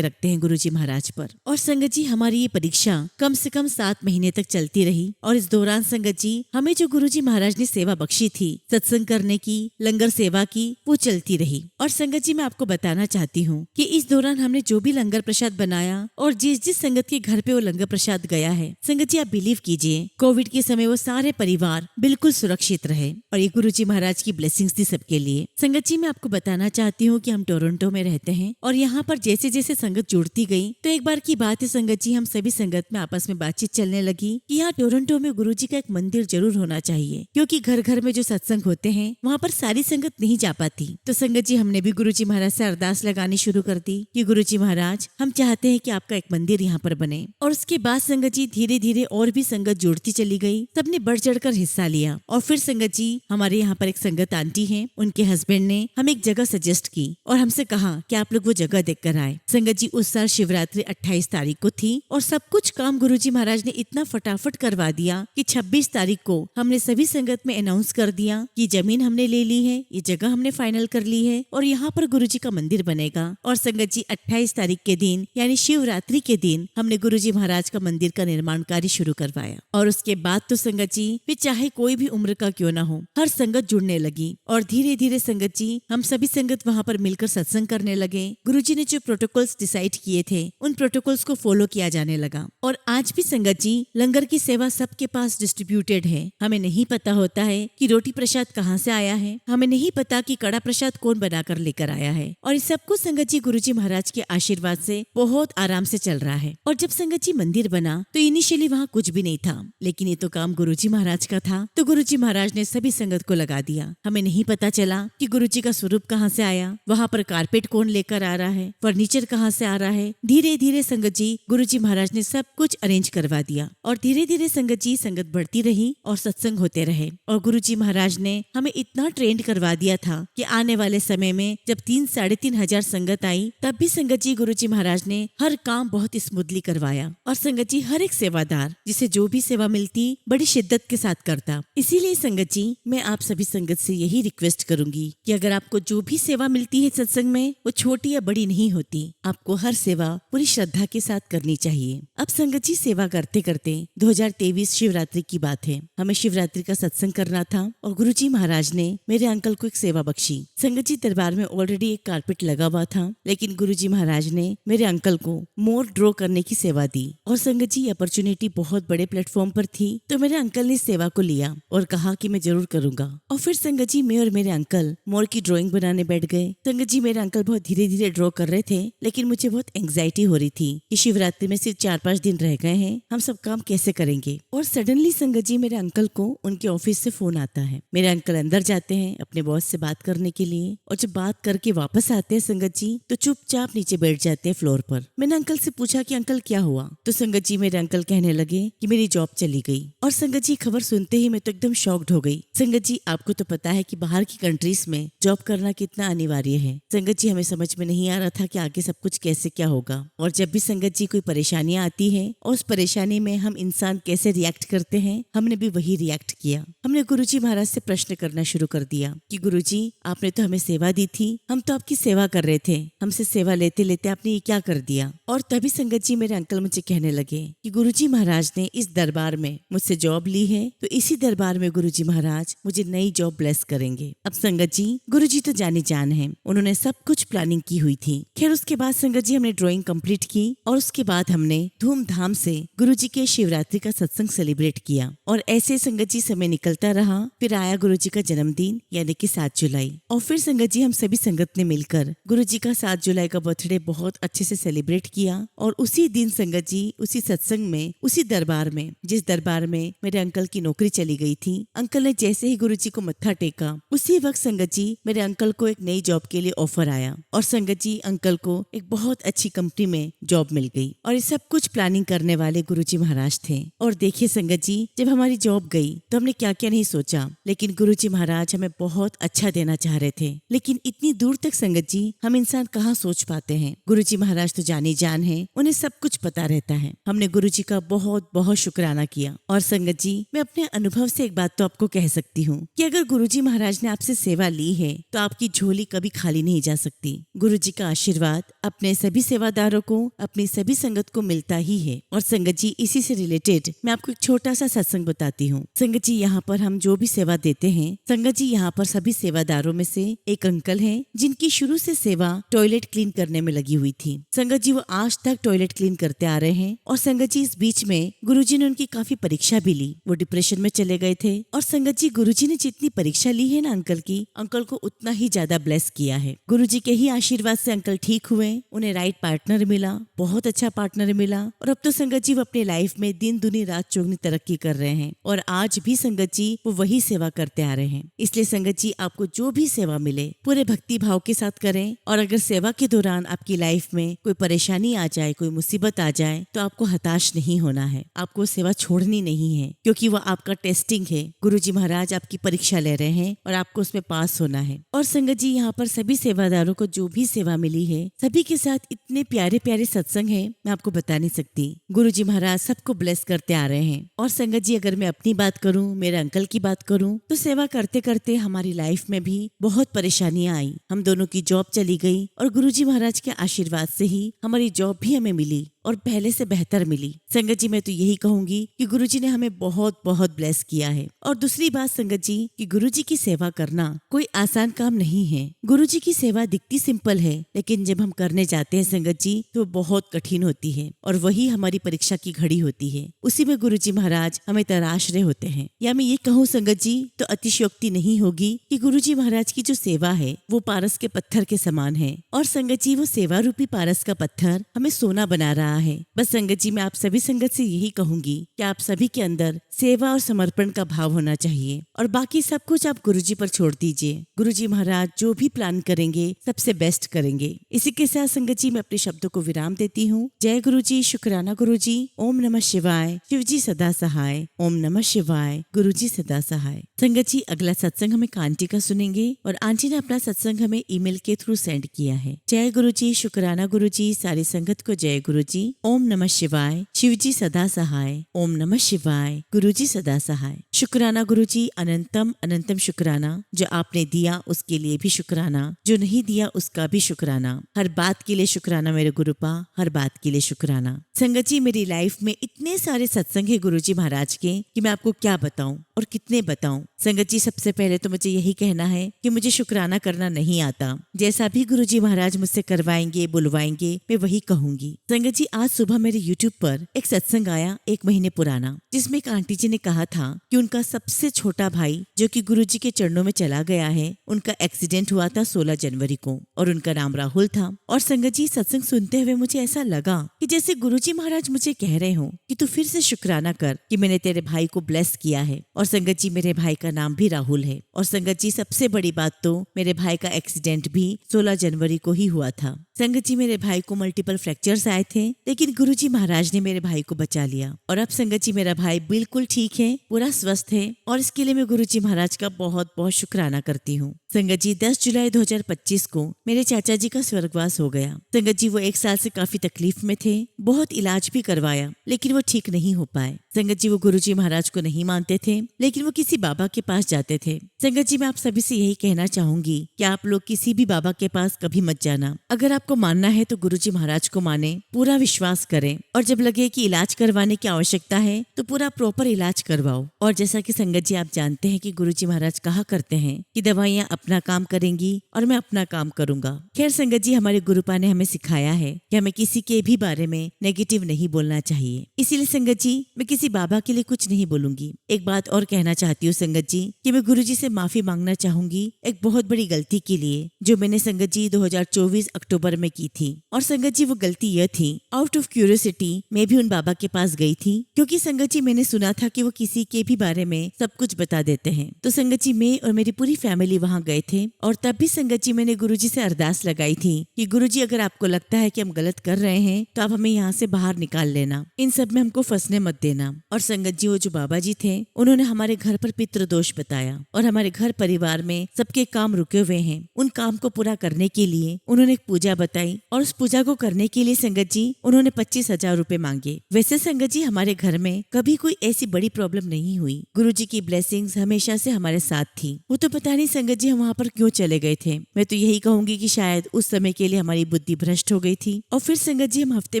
रखते हैं गुरुजी महाराज पर। और संगत जी हमारी ये परीक्षा कम से कम 7 महीने तक चलती रही और इस दौरान संगत जी हमें जो गुरुजी महाराज ने सेवा बख्शी थी सत्संग करने की, लंगर सेवा की, वो चलती रही। और संगत जी मैं आपको बताना चाहती हूँ कि इस दौरान हमने जो भी लंगर प्रसाद बनाया और जिस जिस संगत के घर पे वो लंगर प्रसाद गया है, संगत जी आप बिलीव कीजिए कोविड के समय वो सारे परिवार बिल्कुल सुरक्षित रहे और ये गुरुजी महाराज की ब्लेसिंग्स थी सबके लिए। संगत जी मैं आपको बताना चाहती हूँ कि हम टोरंटो में रहते हैं और यहाँ पर जैसे जैसे संगत जुड़ती गई तो एक बार की बात है संगत जी हम सभी संगत में आपस में बातचीत चलने लगी कि यहाँ टोरंटो में गुरुजी का एक मंदिर जरूर होना चाहिए, क्योंकि घर घर में जो सत्संग होते हैं वहाँ पर सारी संगत नहीं जा पाती। तो संगत जी हमने भी गुरुजी महाराज से अरदास लगानी शुरू कर दी कि गुरुजी महाराज हम चाहते हैं कि आपका एक मंदिर यहाँ पर बने। और उसके बाद संगत जी धीरे धीरे और भी संगत जुड़ती चली गई, सबने बढ़ चढ़कर हिस्सा लिया। और फिर संगत जी हमारे यहाँ पर एक संगत आंटी है, उनके हस्बैंड ने हमें एक जगह सजेस्ट की और हमसे कहा कि आप लोग वो जगह देख कर आए। संगत जी उस साल शिवरात्रि 28 तारीख को थी और सब कुछ काम गुरुजी महाराज ने इतना फटाफट करवा दिया कि 26 तारीख को हमने सभी संगत में अनाउंस कर दिया कि जमीन हमने ले ली है, ये जगह हमने फाइनल कर ली है और यहाँ पर गुरुजी का मंदिर बनेगा। और संगत जी 28 तारीख के दिन यानी शिवरात्रि के दिन हमने गुरुजी महाराज का मंदिर का निर्माण कार्य शुरू करवाया। और उसके बाद तो संगत जी वे चाहे कोई भी उम्र का क्यों ना हो, हर संगत जुड़ने लगी और धीरे धीरे संगत जी हम सभी संगत वहाँ पर मिलकर सत्संग करने लगे। गुरुजी ने जो प्रोटोकॉल्स डिसाइड किए थे उन प्रोटोकॉल्स को फॉलो किया जाने लगा और आज भी संगत जी लंगर की सेवा सबके पास डिस्ट्रीब्यूटेड है। हमें नहीं पता होता है कि रोटी प्रसाद कहाँ से आया है, हमें नहीं पता कि कड़ा प्रसाद कौन बनाकर लेकर आया है और इस सब कुछ संगत जी गुरुजी महाराज के आशीर्वाद से बहुत आराम से चल रहा है। और जब संगत जी मंदिर बना तो इनिशियली वहाँ कुछ भी नहीं था, लेकिन ये तो काम गुरुजी महाराज का था तो गुरुजी महाराज ने सभी संगत को लगा दिया। हमें नहीं पता चला कि गुरुजी का स्वरूप कहाँ से आया, वहाँ पर कारपेट कौन लेकर आ रहा है, फर्नीचर कहाँ से आ रहा है। धीरे धीरे संगत जी गुरुजी महाराज ने सब कुछ अरेंज करवा दिया और धीरे धीरे संगत जी संगत बढ़ती रही और सत्संग होते रहे। और गुरुजी महाराज ने हमें इतना ट्रेंड करवा दिया था कि आने वाले समय में जब 3-3.5 हजार संगत आई तब भी संगत जी गुरुजी महाराज ने हर काम बहुत स्मूथली करवाया और संगत जी हर एक सेवादार जिसे जो भी सेवा मिलती बड़ी शिद्दत के साथ करता। इसीलिए संगत जी मैं आप सभी संगत से यही रिक्वेस्ट करूंगी कि अगर आपको जो भी सेवा मिलती है सत्संग में वो छोटी या बड़ी नहीं होती, आपको हर सेवा पूरी श्रद्धा के साथ करनी चाहिए। अब संगत जी सेवा करते करते 2023 शिवरात्रि की बात है, हमें शिवरात्रि का सत्संग करना था और गुरुजी महाराज ने मेरे अंकल को एक सेवा बख्शी। संगत जी दरबार में ऑलरेडी एक कारपेट लगा हुआ था, लेकिन गुरुजी महाराज ने मेरे अंकल को मोर ड्रॉ करने की सेवा दी और संगत जी अपॉर्चुनिटी बहुत बड़े प्लेटफॉर्म पर थी तो मेरे अंकल ने सेवा को लिया और कहा कि मैं जरूर करूंगा। और फिर संगत जी मैं और मेरे अंकल मोर की ड्रॉइंग बनाने बैठ गए। संगत जी मेरे अंकल बहुत धीरे धीरे ड्रॉ कर रहे थे, लेकिन मुझे बहुत एंग्जाइटी हो रही थी कि शिवरात्रि में सिर्फ 4-5 दिन रह गए हैं, हम सब काम कैसे करेंगे। और सडनली संगत जी मेरे अंकल को उनके ऑफिस से फोन आता है। मेरे अंकल अंदर जाते हैं अपने बॉस से बात करने के लिए और जब बात करके वापस आते हैं संगत जी तो चुपचाप नीचे बैठ जाते हैं फ्लोर पर। मैंने अंकल से पूछा कि अंकल क्या हुआ, तो संगत जी मेरे अंकल कहने लगे कि मेरी जॉब चली गई। और संगत जी खबर सुनते ही मैं तो एकदम शॉक्ड हो गई। संगत जी आपको तो पता है कि बाहर की कंट्रीज में जॉब करना कितना अनिवार्य है। संगत जी हमें समझ में नहीं आ रहा था कि आगे सब कुछ कैसे क्या होगा। और जब भी संगत जी कोई परेशानियां आती है और उस परेशानी में हम इंसान कैसे रिएक्ट करते हैं, हमने भी वही रिएक्ट किया। हमने गुरुजी महाराज से प्रश्न करना शुरू कर दिया कि गुरुजी आपने तो हमें सेवा दी थी, हम तो आपकी सेवा कर रहे थे, हमसे सेवा लेते लेते आपने ये क्या कर दिया। और तभी संगत जी मेरे अंकल मुझे कहने लगे कि गुरुजी महाराज ने इस दरबार में मुझसे जॉब ली है तो इसी दरबार में में गुरुजी महाराज मुझे नई जॉब ब्लेस करेंगे। अब संगत जी, गुरुजी तो जाने जान है, उन्होंने सब कुछ प्लानिंग की हुई थी। खैर उसके बाद संगत जी हमने ड्राइंग कंप्लीट की और उसके बाद हमने धूमधाम से गुरुजी के शिवरात्रि का सत्संग सेलिब्रेट किया। और ऐसे संगत जी समय निकलता रहा। फिर आया गुरुजी का जन्मदिन यानी कि 7 जुलाई। और फिर संगत जी हम सभी संगत ने मिलकर गुरुजी का 7 जुलाई का बर्थडे बहुत अच्छे से सेलिब्रेट किया। और उसी दिन संगत जी उसी सत्संग में, उसी दरबार में, जिस दरबार में मेरे अंकल की नौकरी चली गई थी, अंकल ने जैसे ही गुरुजी को मत्था टेका, उसी वक्त संगत जी मेरे अंकल को एक नई जॉब के लिए ऑफर आया। और संगत जी अंकल को एक बहुत अच्छी कंपनी में जॉब मिल गई। और ये सब कुछ प्लानिंग करने वाले गुरुजी महाराज थे। और देखिए संगत जी, जब हमारी जॉब गई तो हमने क्या क्या नहीं सोचा, लेकिन गुरुजी महाराज हमें बहुत अच्छा देना चाह रहे थे। लेकिन इतनी दूर तक संगत जी हम इंसान कहाँ सोच पाते हैं। गुरुजी महाराज तो जाने जान है, उन्हें सब कुछ पता रहता है। हमने गुरुजी का बहुत बहुत शुक्राना किया। और संगत जी, मैं अपने अनुभव से एक बात तो आपको कह सकती हूँ कि अगर गुरुजी महाराज ने आपसे सेवा ली है तो आपकी झोली कभी खाली नहीं जा सकती। गुरुजी का आशीर्वाद अपने सभी सेवादारों को, अपनी सभी संगत को मिलता ही है। और संगत जी, इसी से रिलेटेड मैं आपको एक छोटा सा सत्संग बताती हूँ। संगत जी, यहाँ पर हम जो भी सेवा देते हैं, संगत जी यहाँ पर सभी सेवादारों में से एक अंकल हैं जिनकी शुरू से सेवा टॉयलेट क्लीन करने में लगी हुई थी। संगत जी वो आज तक टॉयलेट क्लीन करते आ रहे हैं। और संगत जी इस बीच में गुरुजी ने उनकी काफी परीक्षा भी ली, वो डिप्रेशन में चले गए थे। और संगत जी गुरुजी ने जितनी परीक्षा ली है ना अंकल की, अंकल को उतना ही ज्यादा ब्लेस किया है। गुरुजी के ही आशीर्वाद से अंकल ठीक हुए, उन्हें राइट पार्टनर मिला, बहुत अच्छा पार्टनर मिला। और अब तो संगत जी वो अपने लाइफ में दिन दुनी रात चौगनी तरक्की कर रहे हैं। और आज भी संगत जी वो वही सेवा करते आ रहे हैं। इसलिए संगत जी आपको जो भी सेवा मिले पूरे भक्ति भाव के साथ करें। और अगर सेवा के दौरान आपकी लाइफ में कोई परेशानी आ जाए, कोई मुसीबत आ जाए, तो आपको हताश नहीं होना है, आपको सेवा छोड़नी नहीं है, क्योंकि वो आपका टेस्टिंग है। गुरुजी महाराज आपकी परीक्षा ले रहे हैं और आपको उसमें पास होना है। और संगत जी यहाँ पर सभी सेवादारों को जो भी सेवा मिली है, सभी के साथ इतने प्यारे प्यारे सत्संग है, मैं आपको बता नहीं सकती। गुरुजी महाराज सबको ब्लेस करते आ रहे हैं। और संगत जी अगर मैं अपनी बात करूँ, मेरे अंकल की बात करूँ, तो सेवा करते करते हमारी लाइफ में भी बहुत परेशानियां आई। हम दोनों की जॉब चली गई और गुरुजी महाराज के आशीर्वाद से ही हमारी जॉब भी हमें मिली और पहले से बेहतर मिली। संगत जी मैं तो यही कहूंगी कि गुरुजी ने हमें बहुत बहुत ब्लेस किया है। और दूसरी बात संगत जी कि गुरुजी की सेवा करना कोई आसान काम नहीं है। गुरुजी की सेवा दिखती सिंपल है, लेकिन जब हम करने जाते हैं संगत जी तो बहुत कठिन होती है। और वही हमारी परीक्षा की घड़ी होती है। उसी में गुरुजी महाराज हमें तराश रहे होते हैं। या मैं ये कहूँ संगत जी तो अतिशयोक्ति नहीं होगी कि गुरुजी महाराज की जो सेवा है वो पारस के पत्थर के समान है। और संगत जी वो सेवा रूपी पारस का पत्थर हमें सोना बना रहा है। बस संगत जी मैं आप सभी संगत से यही कहूंगी कि आप सभी के अंदर सेवा और समर्पण का भाव होना चाहिए। और बाकी सब कुछ आप गुरुजी पर छोड़ दीजिए। गुरुजी महाराज जो भी प्लान करेंगे सबसे बेस्ट करेंगे। इसी के साथ संगत जी मैं अपने शब्दों को विराम देती हूँ। जय गुरुजी, शुक्राना गुरुजी, ओम नमः शिवाय, शिवजी सदा सहाय, ओम नमः शिवाय, गुरुजी सदा सहाय। संगत जी अगला सत्संग हमें आंटी का सुनेंगे और आंटी ने अपना सत्संग हमें ईमेल के थ्रू सेंड किया है। जय गुरुजी, शुक्राना गुरुजी, सारी संगत को जय गुरुजी, ओम नमः शिवाय, शिवजी सदा सहाय, ओम नमः शिवाय, गुरुजी सदा सहाय। शुक्राना गुरुजी, अनंतम अनंतम शुक्राना। जो आपने दिया उसके लिए भी शुक्राना, जो नहीं दिया उसका भी शुक्राना। हर बात के लिए शुक्राना मेरे गुरुपा, हर बात के लिए शुक्राना। संगत जी मेरी लाइफ में इतने सारे सत्संग है गुरुजी महाराज के कि मैं आपको क्या बताऊं और कितने बताऊं। संगत जी सबसे पहले तो मुझे यही कहना है कि मुझे शुक्राना करना नहीं आता। जैसा भी गुरुजी महाराज मुझसे करवाएंगे, बुलवाएंगे, मैं वही कहूंगी। संगत जी आज सुबह मेरे YouTube पर एक सत्संग आया 1 महीने पुराना, जिसमें एक आंटी जी ने कहा था कि उनका सबसे छोटा भाई जो कि गुरुजी के चरणों में चला गया है, उनका एक्सीडेंट हुआ था 16 जनवरी को और उनका नाम राहुल था। और संगत जी सत्संग सुनते हुए मुझे ऐसा लगा कि जैसे गुरुजी महाराज मुझे कह रहे हो कि तू फिर से शुक्राना कर कि मैंने तेरे भाई को ब्लेस किया है। और संगत जी मेरे भाई का नाम भी राहुल है। और संगत जी सबसे बड़ी बात तो मेरे भाई का एक्सीडेंट भी 16 जनवरी को ही हुआ था। संगत जी मेरे भाई को मल्टीपल फ्रैक्चर्स आए थे, लेकिन गुरुजी महाराज ने मेरे भाई को बचा लिया। और अब संगत जी मेरा भाई बिल्कुल ठीक है, पूरा स्वस्थ है। और इसके लिए मैं गुरुजी महाराज का बहुत बहुत शुक्राना करती हूँ। संगत जी 10 जुलाई 2025 को मेरे चाचा जी का स्वर्गवास हो गया। संगत जी वो 1 साल से काफी तकलीफ में थे, बहुत इलाज भी करवाया लेकिन वो ठीक नहीं हो पाए। संगत जी वो गुरुजी महाराज को नहीं मानते थे लेकिन वो किसी बाबा के पास जाते थे। संगत जी मैं आप सभी से यही कहना चाहूंगी कि आप लोग किसी भी बाबा के पास कभी मत जाना। अगर आपको मानना है तो गुरुजी महाराज को माने, पूरा विश्वास करें और जब लगे कि इलाज करवाने की आवश्यकता है तो पूरा प्रॉपर इलाज करवाओ। और जैसा कि संगत जी आप जानते हैं कि गुरुजी महाराज कहा करते हैं कि दवाइयाँ अपना काम करेंगी और मैं अपना काम करूंगा। खैर संगत जी हमारे गुरुपा ने हमें सिखाया है कि हमें किसी के भी बारे में नेगेटिव नहीं बोलना चाहिए। इसीलिए संगत जी मैं किसी बाबा के लिए कुछ नहीं बोलूंगी। एक बात और कहना चाहती हूँ संगत जी कि मैं गुरुजी से माफी मांगना चाहूंगी एक बहुत बड़ी गलती के लिए जो मैंने संगत जी 2024 अक्टूबर में की थी। और संगत जी वो गलती यह थी, आउट ऑफ क्यूरियोसिटी मैं भी उन बाबा के पास गई थी क्योंकि संगत जी मैंने सुना था कि वो किसी के भी बारे में सब कुछ बता देते हैं। तो संगत जी मैं और मेरी पूरी फैमिली वहाँ गए थे और तब भी संगत जी मैंने गुरुजी से अरदास लगाई थी कि गुरुजी अगर आपको लगता है कि हम गलत कर रहे हैं तो आप हमें यहाँ से बाहर निकाल लेना, इन सब में हमको फंसने मत देना। और संगत जी वो जो बाबा जी थे उन्होंने हमारे घर पर पितृदोष बताया और हमारे घर परिवार में सबके काम रुके हुए हैं। उन काम को पूरा करने के लिए उन्होंने एक पूजा बताई और उस पूजा को करने के लिए संगत जी उन्होंने 25,000 रुपए मांगे। वैसे संगत जी हमारे घर में कभी कोई ऐसी बड़ी प्रॉब्लम नहीं हुई, गुरुजी की ब्लेसिंग्स हमेशा से हमारे साथ थी। वो तो पता नहीं संगत जी हम वहाँ पर क्यों चले गए थे। मैं तो यही कहूंगी कि शायद उस समय के लिए हमारी बुद्धि भ्रष्ट हो गई थी। और फिर संगत जी हम हफ्ते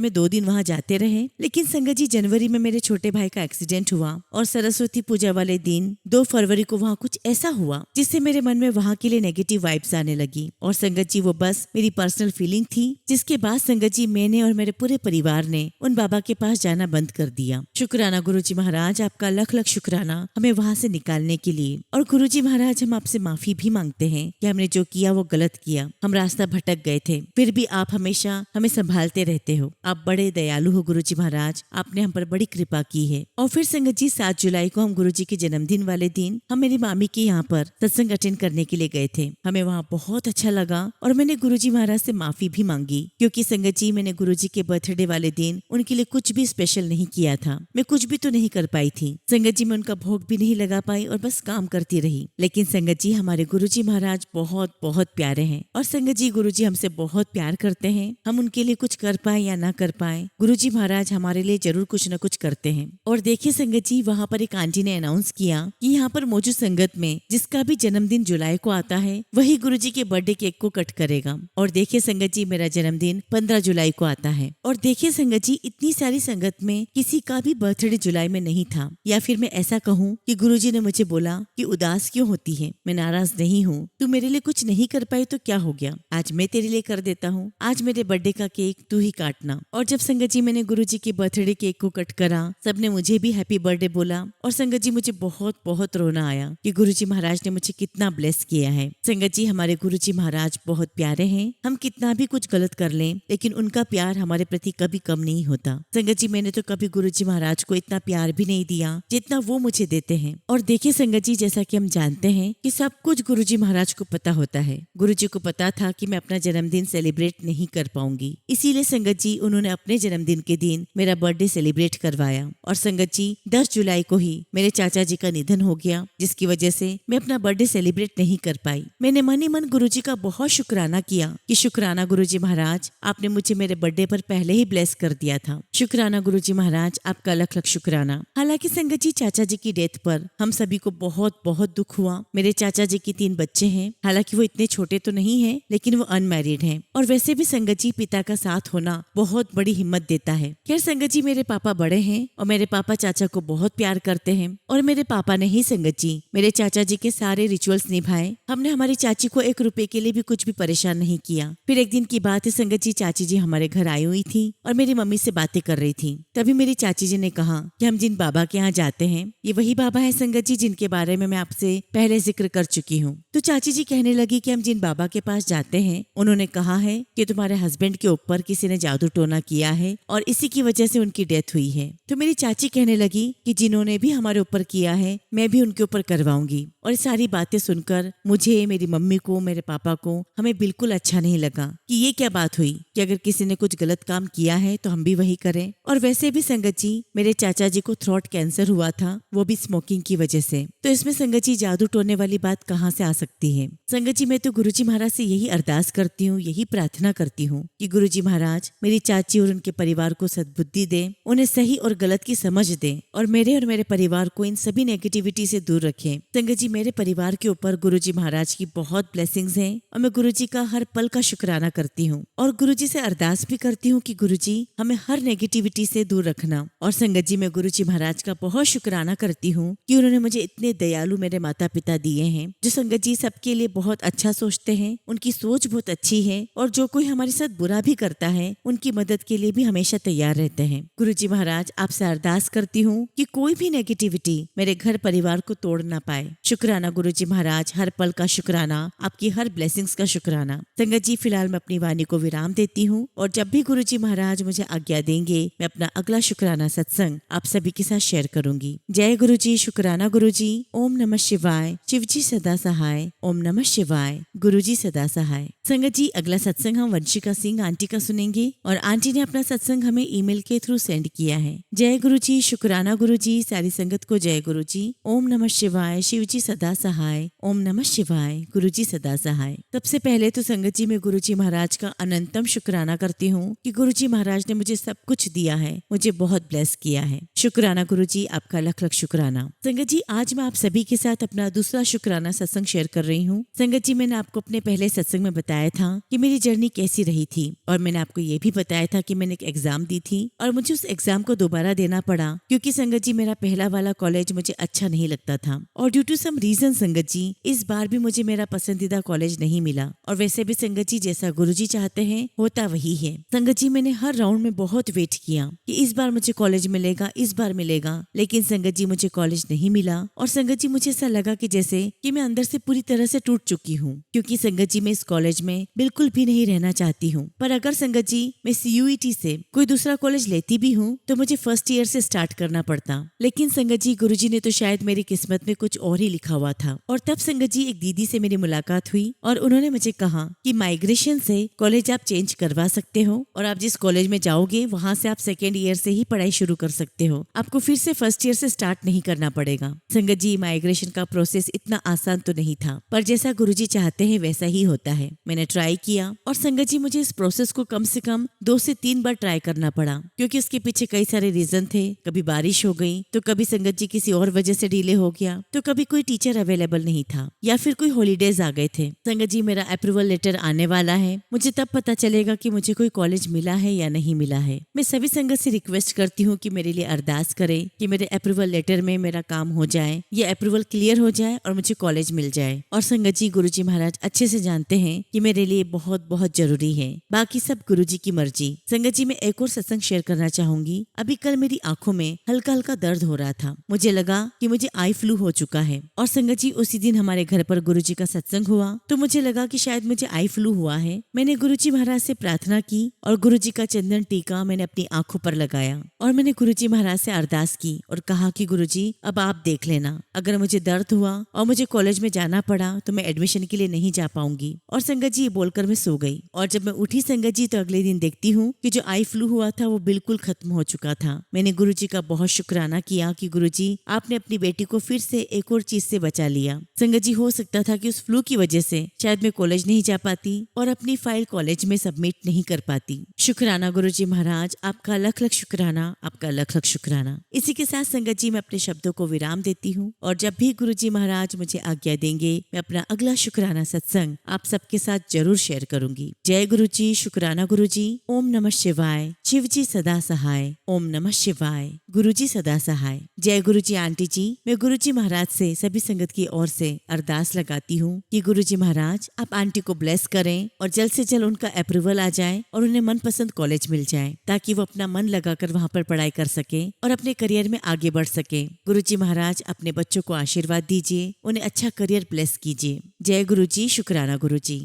में 2 दिन वहाँ जाते रहे। लेकिन संगत जी जनवरी में मेरे छोटे भाई का एक्सीडेंट हुआ और सरस्वती पूजा वाले दिन 2 फरवरी को वहाँ कुछ ऐसा हुआ जिससे मेरे मन में वहाँ के लिए नेगेटिव वाइब्स आने लगी। और संगत जी वो बस मेरी पर्सनल फीलिंग थी, जिसके बाद संगत जी मैंने और मेरे पूरे परिवार ने उन बाबा के पास जाना बंद कर दिया। शुक्राना गुरुजी महाराज, आपका लख लख शुक्राना हमें वहाँ से निकालने के लिए। और गुरुजी महाराज हम आपसे माफी भी मांगते हैं कि हमने जो किया वो गलत किया, हम रास्ता भटक गए थे, फिर भी आप हमेशा हमें संभालते रहते हो। आप बड़े दयालु हो गुरुजी महाराज, आपने हम पर बड़ी कृपा की है। और फिर संगत जी 7 जुलाई को हम गुरुजी के जन्मदिन वाले दिन हम मेरी मामी के यहाँ पर सत्संग अटेंड करने के लिए गए थे। हमें वहाँ बहुत अच्छा लगा और मैंने गुरुजी महाराज से माफी भी मांगी क्योंकि संगत जी मैंने गुरुजी के बर्थडे वाले दिन उनके लिए कुछ भी स्पेशल नहीं किया था। मैं कुछ भी तो नहीं कर पाई थी संगत जी, मैं उनका भोग भी नहीं लगा पाई और बस काम करती रही। लेकिन संगत जी हमारे गुरुजी महाराज बहुत बहुत प्यारे हैं और संगत जी गुरुजी हमसे बहुत प्यार करते हैं। हम उनके लिए कुछ कर पाए या ना कर पाए, गुरुजी महाराज हमारे लिए जरूर कुछ न कुछ करते हैं। और देखिए संगत जी वहाँ पर एक आंटी ने अनाउंस किया कि यहाँ पर मौजूद संगत में जिसका भी जन्मदिन जुलाई को आता है वही गुरुजी के बर्थडे केक को कट करेगा। और देखिए संगत जी मेरा जन्मदिन 15 जुलाई को आता है। और देखिए संगत जी इतनी सारी संगत में किसी का भी बर्थडे जुलाई में नहीं था। या फिर मैं ऐसा कहूँ कि गुरुजी ने मुझे बोला कि उदास क्यों होती है, मैं नाराज नहीं हूँ, तू मेरे लिए कुछ नहीं कर पाई तो क्या हो गया, आज मैं तेरे लिए कर देता हूँ, आज मेरे बर्थडे का केक तू ही काटना। और जब संगत जी मैंने गुरुजी के बर्थडे केक को कट करा, सबने मुझे भी हैप्पी बर्थडे बोला। और संगत जी मुझे बहुत बहुत रोना आया कि गुरुजी महाराज ने मुझे कितना ब्लेस किया है। संगत जी हमारे गुरुजी महाराज बहुत प्यारे हैं। हम कितना भी कुछ गलत कर लें लेकिन उनका प्यार हमारे प्रति कभी कम नहीं होता। संगत जी मैंने तो कभी गुरुजी महाराज को इतना प्यार भी नहीं दिया जितना वो मुझे देते हैं। और देखिए संगत जी जैसा कि हम जानते हैं कि सब कुछ गुरुजी महाराज को पता होता है। गुरुजी को पता था कि मैं अपना जन्मदिन सेलिब्रेट नहीं कर पाऊंगी, इसीलिए संगत जी उन्होंने अपने जन्मदिन के दिन मेरा बर्थडे सेलिब्रेट करवाया। और संगत जी 10 जुलाई को ही मेरे चाचा जी का निधन हो गया, जिसकी वजह से मैं अपना बर्थडे सेलिब्रेट नहीं कर पाई। मैंने मन ही मन गुरुजी का बहुत शुक्राना किया कि शुक्राना गुरुजी महाराज, आपने मुझे मेरे बर्थडे पर पहले ही ब्लेस कर दिया था। शुक्राना गुरुजी महाराज, आपका लख लख शुक्राना। हालांकि संगत जी चाचा जी की डेथ पर हम सभी को बहुत बहुत दुख हुआ। मेरे चाचा जी की 3 बच्चे हैं, हालांकि वो इतने छोटे तो नहीं है लेकिन वो अनमैरिड हैं। और वैसे भी संगत जी पिता का साथ होना बहुत बड़ी हिम्मत देता है। खैर संगत जी मेरे पापा बड़े हैं और मेरे पापा चाचा को बहुत प्यार करते हैं और मेरे पापा ने ही संगत जी मेरे चाचा जी के सारे रिचुअल्स निभाए। हमने हमारी चाची को 1 रुपए के लिए भी कुछ भी परेशान नहीं किया। फिर एक दिन की बात है, संगत जी चाची जी हमारे घर आई हुई थी और मेरी मम्मी से बातें कर रही थी। तभी मेरी चाची जी ने कहा कि हम जिन बाबा के यहाँ जाते हैं ये वही बाबा है संगत जी जिनके बारे में मैं आपसे पहले जिक्र कर चुकी हूँ। तो चाची जी कहने लगी कि हम जिन बाबा के पास जाते हैं उन्होंने कहा है कि तुम्हारे हस्बैंड के ऊपर किसी ने जादू टोना किया है और इसी की वजह से उनकी डेथ हुई है। तो मेरी चाची कहने लगी कि जिन्होंने भी हमारे ऊपर किया है मैं भी उनके ऊपर करवाऊंगी। और सारी बातें सुनकर मुझे, मेरी मम्मी को, मेरे पापा को हमें बिल्कुल अच्छा नहीं लगा कि ये क्या बात हुई कि अगर किसी ने कुछ गलत काम किया है तो हम भी वही करें। और वैसे भी संगत जी मेरे चाचा जी को थ्रोट कैंसर हुआ था, वो भी स्मोकिंग की वजह से। तो इसमें संगत जी जादू टोने वाली बात कहाँ से आ सकती है। संगत जी, मैं तो गुरुजी महाराज से यही अरदास करती हूँ, यही प्रार्थना करती हूँ कि गुरुजी महाराज मेरी चाची और उनके परिवार को सद्बुद्धि दे, उन्हें सही और गलत की समझ दे और मेरे परिवार को इन सभी नेगेटिविटी से दूर रखें। संगत जी, मेरे परिवार के ऊपर गुरुजी महाराज की बहुत ब्लेसिंग्स हैं और मैं गुरुजी का हर पल का शुक्राना करती हूँ और गुरुजी से अरदास भी करती हूँ कि गुरुजी हमें हर नेगेटिविटी से दूर रखना। और संगत जी, मैं गुरुजी महाराज का बहुत शुक्राना करती हूँ कि उन्होंने मुझे इतने दयालु मेरे माता पिता दिए हैं जो संगत जी सबके लिए बहुत अच्छा सोचते हैं, उनकी सोच बहुत अच्छी है और जो कोई हमारे साथ बुरा भी करता है उनकी मदद के लिए भी हमेशा तैयार रहते हैं। गुरुजी महाराज, आपसे अरदास करती हूँ कि कोई भी नेगेटिविटी मेरे घर परिवार को तोड़ ना पाए। शुक्राना गुरुजी महाराज, हर पल का शुक्राना, आपकी हर ब्लेसिंग्स का शुक्राना। संगत जी, फिलहाल मैं अपनी वाणी को विराम देती हूँ और जब भी गुरुजी महाराज मुझे आज्ञा देंगे मैं अपना अगला शुक्राना सत्संग आप सभी के साथ शेयर करूंगी। जय गुरुजी, शुक्राना गुरुजी। ओम नमः शिवाय। शिवजी सदा सहाय। ओम नमः शिवाय। गुरुजी सदा सहाय। संगत जी, अगला सत्संग हम वंशिका सिंह आंटी का सुनेंगे और आंटी ने अपना सत्संग हमें ईमेल के थ्रू सेंड किया है। जय गुरुजी, शुक्राना गुरुजी। सारी संगत को जय गुरुजी। ओम नमः शिवाय। शिवजी सदा सहाय। ओम नमः शिवाय। गुरुजी सदा सहाय। सबसे पहले तो संगत जी, मैं गुरुजी महाराज का अनंतम शुक्राना करती हूँ कि गुरुजी महाराज ने मुझे सब कुछ दिया है, मुझे बहुत ब्लेस किया है। शुक्राना गुरुजी, आपका लख लख शुक्राना। संगत जी, आज मैं आप सभी के साथ अपना दूसरा शुक्राना सत्संग शेयर कर रही हूँ। संगत जी, मैंने आपको अपने पहले सत्संग में बताया था कि मेरी जर्नी कैसी रही थी और मैंने आपको ये भी बताया था कि मैंने एक एग्जाम दी थी और मुझे उस एग्जाम को दोबारा देना पड़ा क्योंकि संगत जी मेरा पहला वाला कॉलेज मुझे अच्छा नहीं लगता था और ड्यू टू सम रीजन संगत जी इस बार भी मुझे मेरा पसंदीदा कॉलेज नहीं मिला। और वैसे भी संगत जी जैसा गुरुजी चाहते हैं होता वही है। संगत जी, मैंने हर राउंड में बहुत वेट किया कि इस बार मुझे कॉलेज मिलेगा, इस बार मिलेगा, लेकिन संगत जी मुझे कॉलेज नहीं मिला और संगत जी मुझे ऐसा लगा कि जैसे कि मैं अंदर से पूरी तरह से टूट चुकी हूँ क्योंकि संगत जी मैं इस कॉलेज में बिल्कुल भी नहीं रहना चाहती हूँ। पर अगर संगत जी मैं CUET से कोई दूसरा कॉलेज लेती भी हूँ तो मुझे फर्स्ट ईयर से स्टार्ट करना पड़ता। लेकिन संगत जी गुरुजी ने तो शायद मेरी किस्मत में कुछ और ही लिखा हुआ था। और तब संगत जी एक दीदी से मेरी मुलाकात हुई और उन्होंने मुझे कहा कि माइग्रेशन से कॉलेज आप चेंज करवा सकते हो और आप जिस कॉलेज में जाओगे वहाँ से आप सेकेंड ईयर से ही पढ़ाई शुरू कर सकते हो, आपको फिर से फर्स्ट ईयर से स्टार्ट नहीं करना पड़ेगा। संगत जी, माइग्रेशन का प्रोसेस इतना आसान तो नहीं था पर जैसा गुरुजी चाहते हैं वैसा ही होता है। मैंने ट्राई किया और संगत जी मुझे इस प्रोसेस को कम से कम 2 से 3 बार ट्राई करना पड़ा क्योंकि उसके पीछे कई सारे रीजन थे। कभी बारिश हो गई तो कभी संगत जी किसी और वजह से डिले हो गया तो कभी कोई टीचर अवेलेबल नहीं था या फिर कोई हॉलीडेज आ गए थे। संगत जी, मेरा अप्रूवल लेटर आने वाला है, मुझे तब पता चलेगा कि मुझे कोई कॉलेज मिला है या नहीं मिला है। मैं सभी संगत से रिक्वेस्ट करती हूँ कि मेरे लिए अरदास करें कि मेरे अप्रूवल लेटर में मेरा काम हो जाए, ये अप्रूवल क्लियर हो जाए और मुझे कॉलेज मिल जाए। और संगत जी, गुरुजी महाराज अच्छे से जानते हैं कि मेरे लिए बहुत बहुत जरूरी है, बाकी सब गुरुजी की मर्जी। संगत जी, मैं एक और सत्संग शेयर करना चाहूंगी। अभी कल मेरी आंखों में हल्का हल्का दर्द हो रहा था, मुझे लगा कि मुझे आई फ्लू हो चुका है। और संगत जी, उसी दिन हमारे घर पर गुरुजी का सत्संग हुआ तो मुझे लगा कि शायद मुझे आई फ्लू हुआ है। मैंने गुरुजी महाराज से प्रार्थना की और गुरुजी का चंदन टीका मैंने अपनी आंखों पर लगाया और मैंने गुरुजी महाराज से अरदास की और कहा कि गुरुजी अब आप देख लेना, अगर मुझे दर्द हुआ और मुझे कॉलेज में जाना पड़ा तो मैं एडमिशन के लिए नहीं जा पाऊंगी। और संगत जी, ये बोलकर मैं सो गई और जब मैं उठी संगत जी तो अगले दिन देखती हूँ कि जो आई फ्लू हुआ था वो बिल्कुल खत्म हो चुका था। मैंने गुरुजी का बहुत शुक्राना किया कि गुरुजी आपने अपनी बेटी को फिर से एक और चीज से बचा लिया। संगत जी, हो सकता था कि उस फ्लू की वजह से शायद मैं कॉलेज नहीं जा पाती और अपनी फाइल कॉलेज में सबमिट नहीं कर पाती। शुक्राना गुरुजी महाराज, आपका लख लख शुक्राना, आपका लख लख शुक्राना। इसी के साथ संगत जी मैं अपने शब्दों को विराम देती हूँ और जब भी गुरुजी महाराज मुझे आज्ञा देंगे मैं अपना अगला शुक्राना सत्संग आप सबके साथ जरूर शेयर करूंगी। जय गुरुजी, शुक्राना गुरुजी। ओम नमः शिवाय। शिवजी सदा सहाय। ओम नमः शिवाय। गुरुजी सदा सहाय। जय गुरुजी आंटी जी, मैं गुरुजी महाराज से सभी संगत की ओर से अरदास लगाती हूँ कि गुरुजी महाराज आप आंटी को ब्लेस करें और जल्द से जल्द उनका अप्रूवल आ जाए और उन्हें मनपसंद कॉलेज मिल जाए ताकि वो अपना मन लगाकर वहाँ पर पढ़ाई कर सके और अपने करियर में आगे बढ़ सके। गुरुजी महाराज अपने बच्चों को आशीर्वाद दीजिए, उन्हें अच्छा करियर ब्लेस कीजिए। जय गुरुजी, शुक्राना गुरुजी।